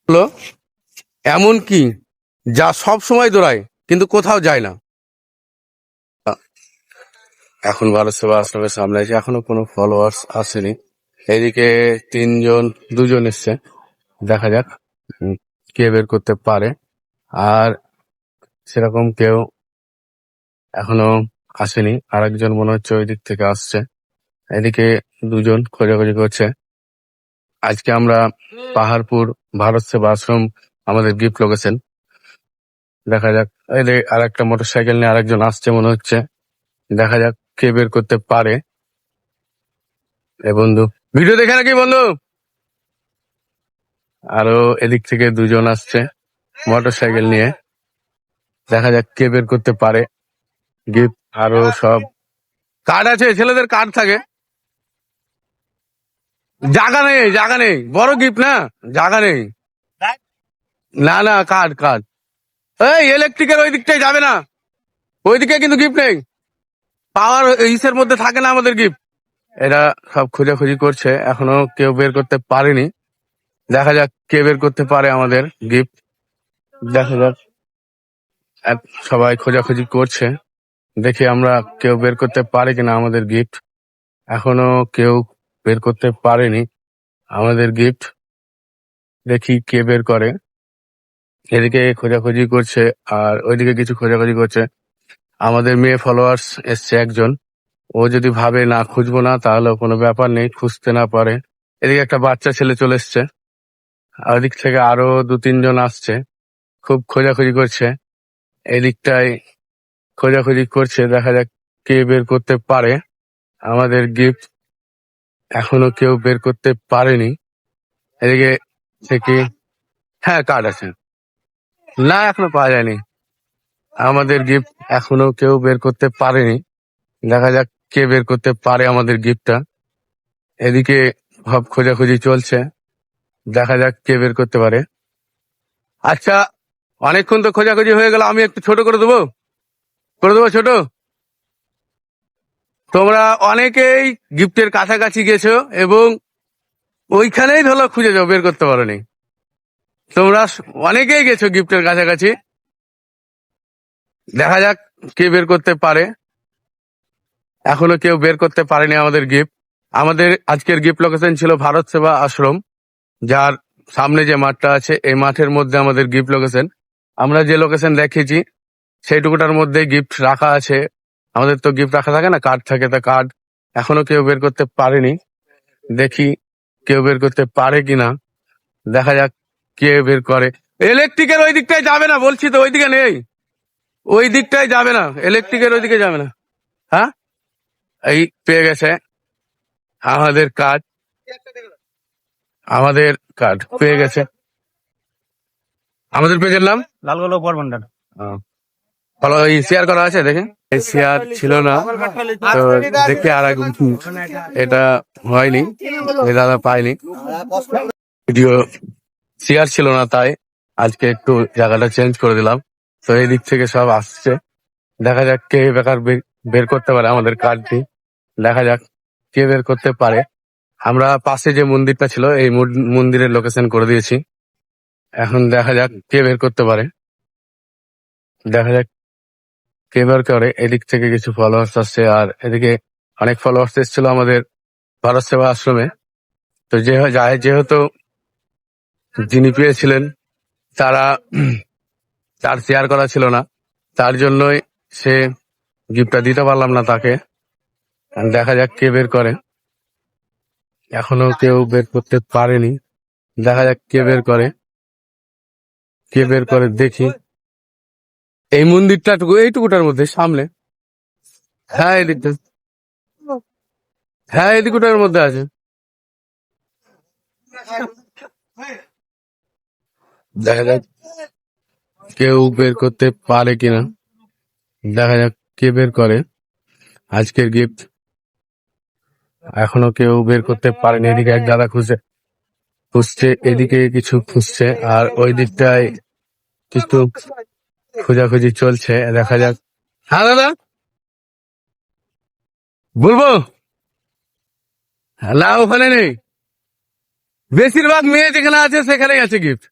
হলো এমন কি যা সব সময় দৌড়ায় কিন্তু কোথাও যায় না। এখন ভারত সেবা আশ্রমের সামনে আছে, এখনো কোনো ফলোয়ার্স আসেনি। এদিকে দুজন এসছে, দেখা যাক কে বের করতে পারে। আর সেরকম কেউ এখনো আসেনি, আরেকজন মনে হচ্ছে ওই দিক থেকে আসছে। এদিকে দুজন খোঁজাখুঁজি করছে। আজকে আমরা পাহাড়পুর ভারত সেবা আশ্রম আমাদের গিফট লোকেশন। দেখা যাক, এই আর একটা মোটর সাইকেল নিয়ে আরেকজন আসছে মনে হচ্ছে। দেখা যাক কে বের করতে পারে। এ বন্ধু, ভিডিও দেখে নাকি বন্ধু? আরো এদিক থেকে দুজন আসছে মোটর সাইকেল নিয়ে। দেখা যাক কে বের করতে পারে গিফট। আরো সব কার্ড আছে, ছেলেদের কার্ড থাকে। জায়গা নেই, বড় গিফট না, জায়গা নেই। না না, কার্ড কার্ড। এই ইলেকট্রিকের ওই দিকটাই যাবে না, ওইদিকে কিন্তু গিফট নেই। পাওয়ার ইসের মধ্যে থাকে না আমাদের গিফট। এরা সব খোঁজাখুঁজি করছে, এখনো কেউ বের করতে পারেনি। দেখা যাক কে বের করতে পারে আমাদের গিফট। দেখা যাক, সবাই খোঁজাখুঁজি করছে, দেখি আমরা কেউ বের করতে পারে কিনা আমাদের গিফট। এখনো কেউ বের করতে পারেনি আমাদের গিফট, দেখি কে বের করে। এদিকে খোঁজাখুঁজি করছে আর ওইদিকে কিছু খোঁজাখুঁজি করছে। আমাদের মেয়ে ফলোয়ার্স এসছে একজন, ও যদি ভাবে না খুঁজবো না তাহলে কোনো ব্যাপার নেই, খুঁজতে না পারে। এদিকে একটা বাচ্চা ছেলে চলে এসছে, আর ওদিক থেকে আরো 2-3 জন আসছে, খুব খোঁজাখুঁজি করছে। এদিকটায় খোঁজাখুঁজি করছে, দেখা যাক কে বের করতে পারে আমাদের গিফট। এখনো কেউ বের করতে পারেনি। এদিকে থেকে, হ্যাঁ কার্ড আছে। না, এখনো পাওয়া যায়নি আমাদের গিফট, এখনো কেউ বের করতে পারেনি। দেখা যাক কে বের করতে পারে আমাদের গিফটটা। এদিকে সব খোঁজাখুঁজি চলছে, দেখা যাক কে বের করতে পারে। আচ্ছা, অনেকক্ষণ তো খোঁজাখুঁজি হয়ে গেল, আমি একটু ছোট করে দেবো ছোট। তোমরা অনেকেই গিফটের কাছাকাছি গেছো এবং ওইখানেই ধরো খুঁজে যাও, বের করতে পারোনি। তোমরা অনেকেই গেছো গিফটের কাছাকাছি, দেখা যাক কে বের করতে পারে। এখনো কেউ বের করতে পারেনি আমাদের গিফট। আমাদের আজকের গিফট লোকেশন ছিল ভারত সেবা আশ্রম, যার সামনে যে মাঠটা আছে এই মাঠের মধ্যে আমাদের গিফট লোকেশন। আমরা যে লোকেশন দেখেছি সেইটুকুটার মধ্যে গিফট রাখা আছে। আমাদের তো গিফট রাখা থাকে না, কার্ড থাকে, তা কার্ড এখনো কেউ বের করতে পারেনি। দেখি কেউ বের করতে পারে কিনা, দেখা যাক কে বের করে। ইলেকট্রিকের ওই দিকটায় যাবে না বলছি তো, ওইদিকে নেই, ওই দিকটায় যাবে না, ইলেকট্রিকের ওইদিকে যাবে না। হ্যাঁ, এই পেয়ে গেছে আমাদের কার্ড, আমাদের কার্ড পেয়ে গেছে। আমাদের পেজের নাম লালগোলা উপর ভান্ডার। ফলো শেয়ার করা আছে, দেখে শেয়ার ছিল না তো দেখে আর এটা হয়নি, এই দাদা পাইনি, ভিডিও শেয়ার ছিল না, তাই আজকে একটু জায়গাটা চেঞ্জ করে দিলাম। তো এই দিক থেকে সব আসছে, দেখা যাক কে বেকার বের করতে পারে আমাদের কার্ডটি। দেখা যাক কে বের করতে পারে। আমরা পাশে যে মন্দিরটা ছিল এই মন্দিরের লোকেশন করে দিয়েছি। এখন দেখা যাক কে বের করতে পারে, দেখা যাক কে বের করে। এদিক থেকে কিছু ফলোয়ার্স আসছে, আর এদিকে অনেক ফলোয়ার্স এসেছিল আমাদের ভারত সেবা আশ্রমে। তো যেহেতু যিনি পেয়েছিলেন তারা তার শেয়ার করা ছিল না, তার জন্যই সে গিফটটা দিতে পারলাম না তাকে। দেখা যাক কে বের করে। এখনো কেউ বের করতে পারেনি, দেখা যাক কে বের করে। কে বের করে দেখি। এই মন্দিরটা এইটুকুটার মধ্যে সামনে, হ্যাঁ এদিকটা, হ্যাঁ এদিকুটার মধ্যে আছে। দেখা যাক কেউ বের করতে পারে কিনা, দেখা যাক কে বের করে আজকের গিফট। এখনো কেউ বের করতে পারেনি। এদিকে এক দাদা খুঁজছে, এদিকে কিছু খুঁজছে, আর ওই দিকটায় কিছু খোঁজাখুঁজি চলছে, দেখা যাক। হ্যাঁ দাদা বলবো, না ওখানে নেই, বেশিরভাগ মেয়ে যেখানে আছে সেখানেই আছে গিফট।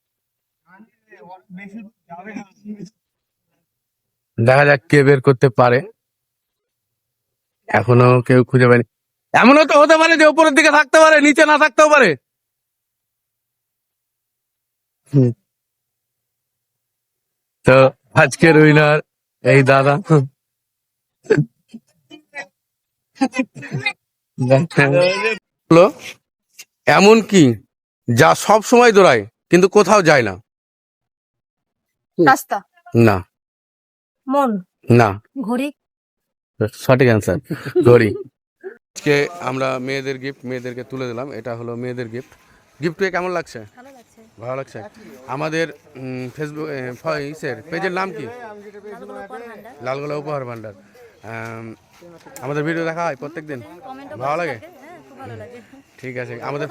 দেখা যাক কে বের করতে পারে, এখনো কেউ খুঁজে পায়নি। এমনও তো হতে পারে যে উপরের দিকে থাকতে পারে, নিচে না থাকতেও পারে। হুম, তো আজকের উইনার এই দাদা। হলো এমন কি যা সব সময় দৌড়ায় কিন্তু কোথাও যায় না? রাস্তা, না, মন, না, ঘড়ি। সঠিক অ্যান্সার ঘড়ি। আজকে আমরা মেয়েদের গিফট মেয়েদেরকে তুলে দিলাম, এটা হলো মেয়েদের গিফট। গিফট পেয়ে কেমন লাগছে? ভালো লাগছে। ভালো লাগছে। আমাদের ফেসবুক ইসের পেজের নাম কি? লালগোলা উপহার ভান্ডার। লালগোলা উপহার ভান্ডার। আমাদের ভিডিও দেখা হয় প্রত্যেকদিন, কমেন্টও ভালো লাগে? হ্যাঁ, খুব ভালো লাগে। ঠিক আছে, আমাদের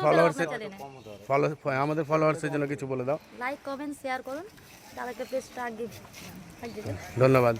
আমাদের ফলোয়ার্সের জন্য কিছু বলে দাও। লাইক, কমেন্ট, শেয়ার করুন। তাদেরকে পেজটা আগে ধন্যবাদ।